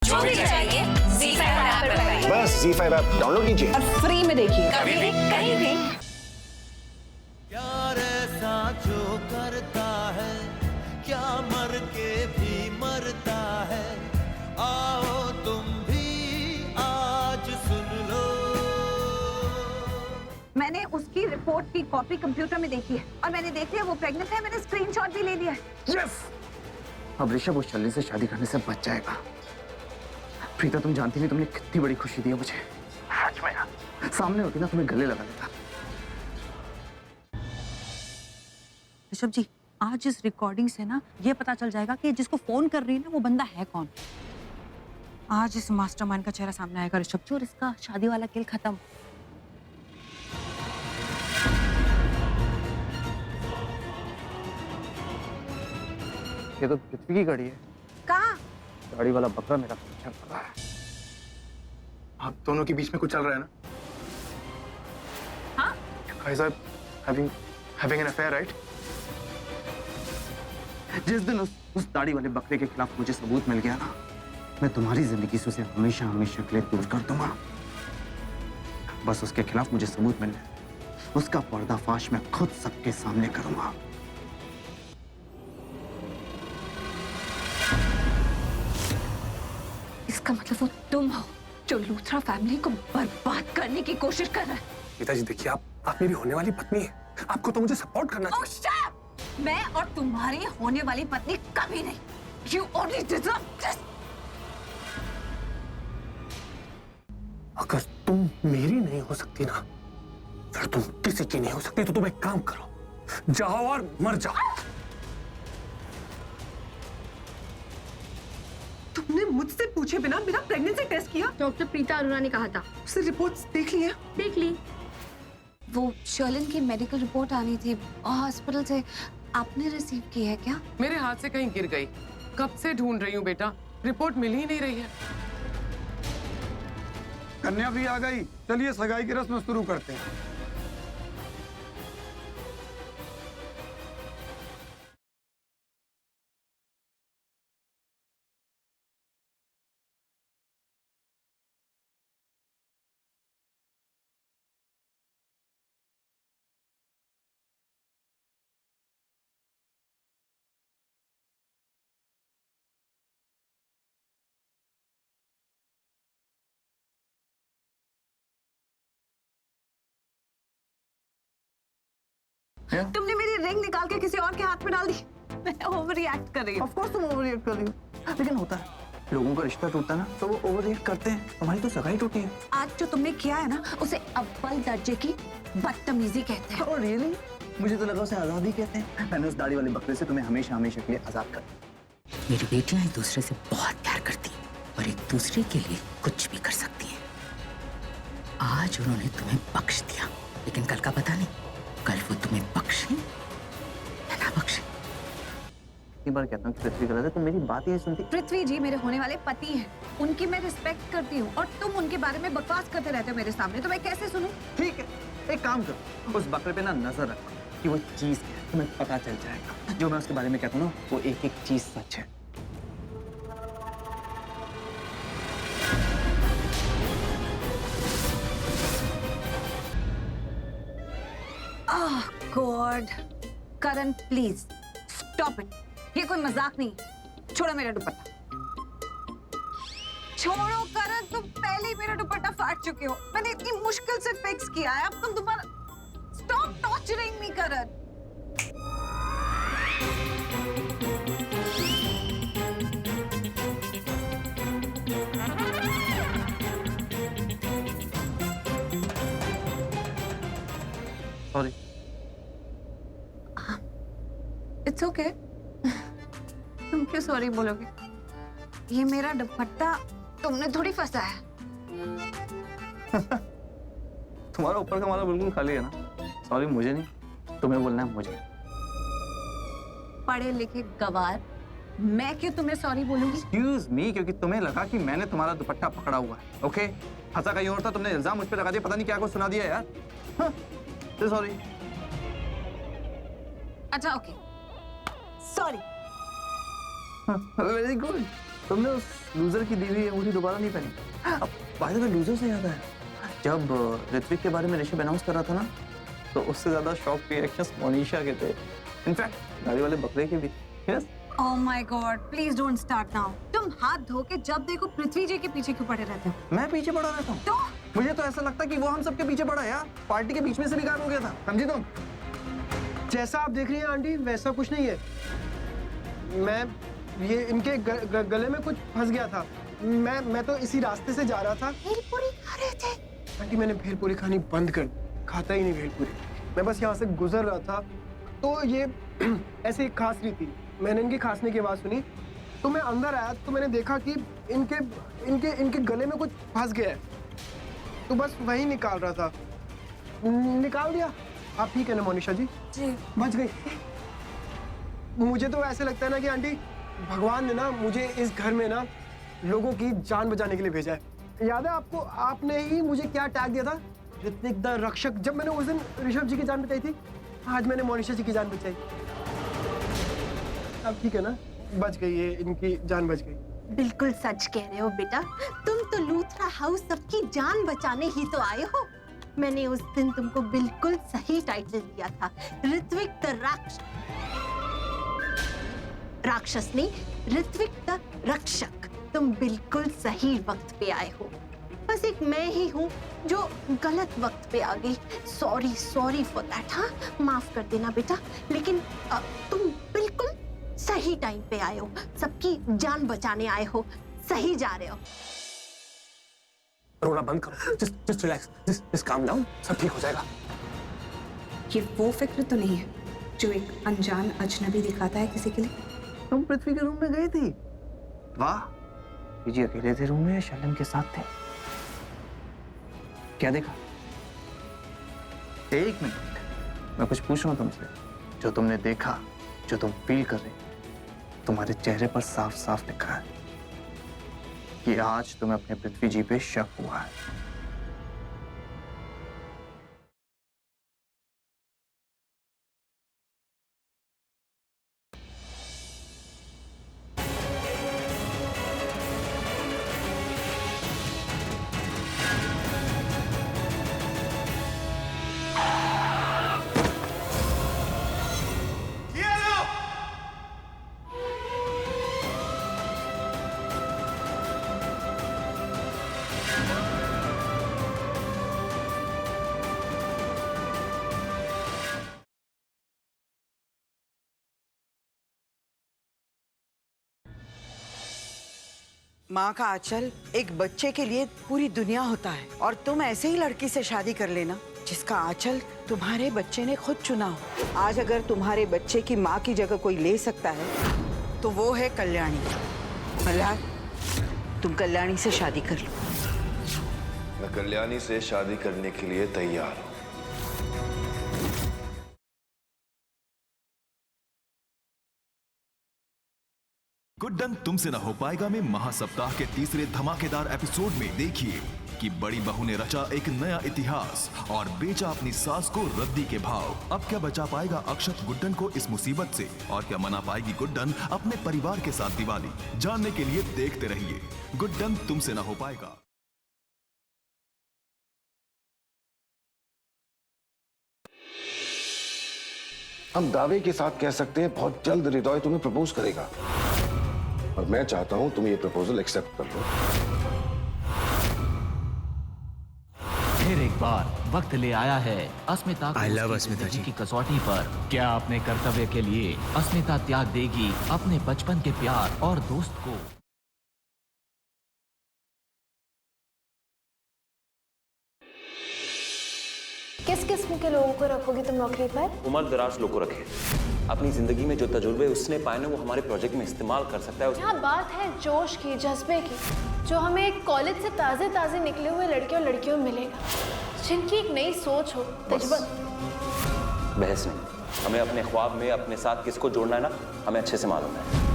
जो भी चाहिए ZEE5 ऐप पर पाइए। बस ZEE5 ऐप डाउनलोड कीजिए और फ्री में देखिए। कभी भी कहीं भी। प्यार ऐसा जो करता है क्या मर के भी मरता है, आओ तुम भी आज सुन लो। मैंने उसकी रिपोर्ट की कॉपी कंप्यूटर में देखी है और मैंने देख लिया वो प्रेग्नेंट है। मैंने स्क्रीनशॉट भी ले लिया है। यस, अब ऋषभ उस शल्य से शादी करने से बच जाएगा। प्रीता, तुम जानती नहीं तुमने कितनी बड़ी खुशी दी है मुझे। सच में यार, सामने होती ना तुम्हें गले लगा लेता। ऋषभ जी, आज इस रिकॉर्डिंग से ना ये पता चल जाएगा कि जिसको फोन कर रही है ना वो बंदा है कौन। आज इस मास्टरमाइंड का चेहरा सामने आएगा ऋषभ जी, और इसका शादी वाला खेल खत्म। ये तो पृथ्वी की गाड़ी है। कहाँ? गाड़ी वाला बकरा मेरा पीछा कर रहा है। आप दोनों के बीच में कुछ चल रहा है ना? हाँ? Guys are having an affair, right? जिस दिन उस दाढ़ी वाले बकरे के खिलाफ मुझे सबूत मिल गया ना, मैं तुम्हारी जिंदगी से उसे हमेशा हमेशा के लिए दूर कर दूंगा। बस उसके खिलाफ मुझे सबूत मिलने, उसका पर्दाफाश मैं खुद सबके सामने करूंगा। इसका मतलब वो तुम हो जो लूथरा फैमिली को बर्बाद करने की कोशिश कर रहा है। पिताजी देखिए, आप मेरी होने वाली पत्नी है, आपको तो मुझे सपोर्ट करना Oh, चाहिए। shut up! मैं और तुम्हारी होने वाली पत्नी कभी नहीं। You only deserve this. अगर तुम मेरी नहीं हो सकती ना, फिर तुम किसी की नहीं हो सकती। तो तुम एक काम करो, जाओ और मर जाओ। तुमने मुझसे पूछे बिना मेरा प्रेगनेंसी टेस्ट किया? डॉक्टर प्रीता अरोड़ा ने कहा था। उससे रिपोर्ट्स देख ली है? देख ली। वो शर्लिन की मेडिकल रिपोर्ट आनी थी हॉस्पिटल से, आपने रिसीव की है क्या? मेरे हाथ से कहीं गिर गई, कब से ढूंढ रही हूँ बेटा, रिपोर्ट मिल ही नहीं रही है। कन्या भी आ गई, चलिए सगाई की रस्म शुरू करते हैं। तुमने मेरी रिंग निकाल के किसी और के हाथ में डाल दी। मैं ओवर रिएक्ट कर रही हूँ। ऑफ कोर्स तुम ओवर रिएक्ट कर रही हो, लेकिन होता है, लोगों का रिश्ता टूटता है ना तो वो ओवर रिएक्ट करते हैं। तुम्हारी तो सगाई टूटी है। आज जो तुमने किया है ना, उसे अव्वल दर्जे की बदतमीजी कहते हैं। Oh really? मुझे तो लगा उसे आजादी कहते हैं। मैंने उस दाढ़ी वाले बकरे से तुम्हें हमेशा हमेशा के लिए आजाद कर दिया। मेरी बेटियां एक दूसरे से बहुत प्यार करती हैं और एक दूसरे के लिए कुछ भी कर सकती हैं। आज उन्होंने तुम्हें बख्श दिया, लेकिन कल का पता नहीं, कल वो तुम्हें बख्शे या ना बख्शे। इतनी बार कहता हूँ कि पृथ्वी गलत है, तुम मेरी बात ही नहीं सुनती। पृथ्वी जी मेरे होने वाले पति हैं, उनकी मैं रिस्पेक्ट करती हूँ और तुम उनके बारे में बकवास करते रहते हो मेरे सामने, तो मैं कैसे सुनूं? ठीक है, एक काम करो, उस बकरे पे ना नजर रखो कि वो चीज क्या है, तुम्हें पता चल जाएगा। जो मैं उसके बारे में कहता हूँ ना, वो एक एक चीज सच है। Oh God, Karan please stop it. ये कोई मजाक नहीं। छोड़ो मेरा दुपट्टा, छोड़ो करण, तुम पहले ही मेरा दुपट्टा फाड़ चुके हो। मैंने इतनी मुश्किल से फिक्स किया है, अब तुम दोबारा। Stop torturing me Karan. Sorry. It's okay. तुम क्यों सॉरी बोलोगे? ये मेरा दुपट्टा तुमने थोड़ी फंसा है। तुम्हारा ऊपर का हमारा बिल्कुल खाली है ना। सॉरी मुझे नहीं, तुम्हें बोलना है मुझे। पढ़े लिखे गवार, मैं क्यों तुम्हें सॉरी बोलूंगी? एक्सक्यूज मी, क्योंकि तुम्हें लगा कि मैंने तुम्हारा दुपट्टा पकड़ा हुआ है। ओके, फंसा कहीं और था, तुमने इल्जाम मुझ पे लगा दिया, पता नहीं क्या कुछ सुना दिया यार। सॉरी। अच्छा ओके, सॉरी। वेरी गुड, तुमने उस लूजर की दी हुई अंगूठी दोबारा नहीं पहनी। अब बाय द वे लूजर से याद है, जब ऋत्विक के बारे में ऋषभ अनाउंस कर रहा था ना, तो उससे ज्यादा शॉक रिएक्शंस मोनिशा के थे, इनफैक्ट गाड़ी वाले बकरे के भी। Yes Oh my God, please don't start now. तुम हाथ धो के जब देखो पृथ्वी जी के पीछे क्यों पड़े रहते हो? मैं पीछे पड़ा रहता हूँ। तो मुझे तो ऐसा लगता है कि वो हम सबके पीछे पड़ा है यार, पार्टी के बीच में से भी गायब हो गया था, समझी तुम? जैसा आप देख रही हैं आंटी वैसा कुछ नहीं है। मैं ये इनके गले में कुछ फंस गया था। मैं तो इसी रास्ते से जा रहा था। भेलपुरी खा रहे थे। आंटी मैंने भेलपुरी खानी बंद कर दी, खाता ही नहीं भेलपुरी। मैं बस यहाँ से गुजर रहा था तो ये ऐसे ही खांस रही थी। मैंने इनकी खांसने की आवाज सुनी तो मैं अंदर आया तो मैंने देखा कि इनके इनके इनके गले में कुछ फंस गया है, तो बस वही निकाल रहा था। निकाल दिया। आप ठीक है ना मोनिशा जी? जी। बच गई। मुझे तो ऐसे लगता है ना कि आंटी भगवान ने ना मुझे इस घर में ना लोगों की जान बचाने के लिए भेजा है। याद है आपको, आपने ही मुझे क्या टैग दिया था? ऋत्विक द रक्षक। जब मैंने उस दिन ऋषभ जी की जान बचाई थी, आज मैंने मोनिशा जी की जान बचाई। अब ठीक है ना? बच गई है, इनकी जान बच गई। बिल्कुल सच कह रहे हो बेटा, तुम तो लूथरा हाउस सबकी जान बचाने ही तो आए हो। मैंने उस दिन तुमको बिल्कुल सही टाइटल दिया था, ऋत्विक द राक्षस नहीं, ऋत्विक द रक्षक। तुम बिल्कुल सही वक्त पे आए हो। बस एक मैं ही हूँ जो गलत वक्त पे आ गई। Sorry for that. हाँ, माफ कर देना बेटा, लेकिन तुम बिल्कुल सही टाइम पे आए हो, सबकी जान बचाने आए हो, सही जा रहे हो। रोना बंद करो, just relax, just calm down, सब ठीक हो जाएगा। ये वो फिक्र तो नहीं है जो एक अनजान अजनबी दिखाता है किसी के लिए। तुम पृथ्वी के रूम में गई थी? वाह, जी अकेले थे रूम में या शैलम के साथ थे? क्या देखा? एक मिनट, मैं कुछ पूछ रहा हूँ तुमसे। जो तुमने देखा, जो तुम फील कर रहे, तुम्हारे चेहरे पर साफ साफ लिखा है कि आज तुम्हें अपने पृथ्वी जी पे शक हुआ है। माँ का आंचल एक बच्चे के लिए पूरी दुनिया होता है, और तुम ऐसे ही लड़की से शादी कर लेना जिसका आंचल तुम्हारे बच्चे ने खुद चुना हो। आज अगर तुम्हारे बच्चे की माँ की जगह कोई ले सकता है तो वो है कल्याणी। मल्हार, तुम कल्याणी से शादी कर लो। मैं कल्याणी से शादी करने के लिए तैयार हूँ। गुड्डन तुमसे न हो पाएगा में महासप्ताह के तीसरे धमाकेदार एपिसोड में देखिए कि बड़ी बहू ने रचा एक नया इतिहास और बेचा अपनी सास को रद्दी के भाव। अब क्या बचा पाएगा अक्षत गुड्डन को इस मुसीबत से, और क्या मना पाएगी गुड्डन अपने परिवार के साथ दिवाली? जानने के लिए देखते रहिए गुड्डन तुमसे न हो पाएगा। हम दावे के साथ कह सकते हैं बहुत जल्द हृदय तुम्हें प्रपोज करेगा, और मैं चाहता हूं तुम ये प्रपोजल एक्सेप्ट कर लो। फिर एक बार वक्त ले आया है अस्मिता को की कसौटी पर। क्या अपने कर्तव्य के लिए अस्मिता त्याग देगी अपने बचपन के प्यार और दोस्त को? किस किस्म के लोगों को रखोगे तुम नौकरी पर? उम्र दराज लोग को रखे, अपनी जिंदगी में जो तजुर्बे उसने पाए ना वो हमारे प्रोजेक्ट में इस्तेमाल कर सकता है। यहाँ बात है जोश की, जज्बे की, जो हमें कॉलेज से ताजे निकले हुए लड़के और लड़कियों में मिलेगा, जिनकी एक नई सोच हो, तजुर्बा। बहस नहीं, हमें अपने ख्वाब में अपने साथ किसको जोड़ना है ना, हमें अच्छे से मालूम है।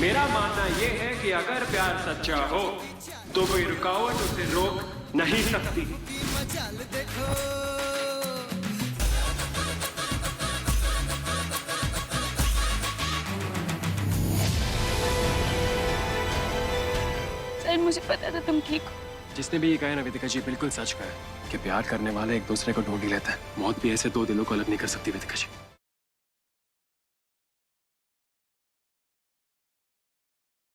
मेरा मानना ये है कि अगर प्यार सच्चा हो तो कोई रुकावट उसे रोक नहीं सकती। मुझे पता था तुम ठीक हो। जिसने भी ये कहा है ना वेदिका जी, बिल्कुल सच कहा है कि प्यार करने वाले एक दूसरे को ढूंढ ही लेता है। मौत भी ऐसे दो दिलों को अलग नहीं कर सकती वेदिका जी।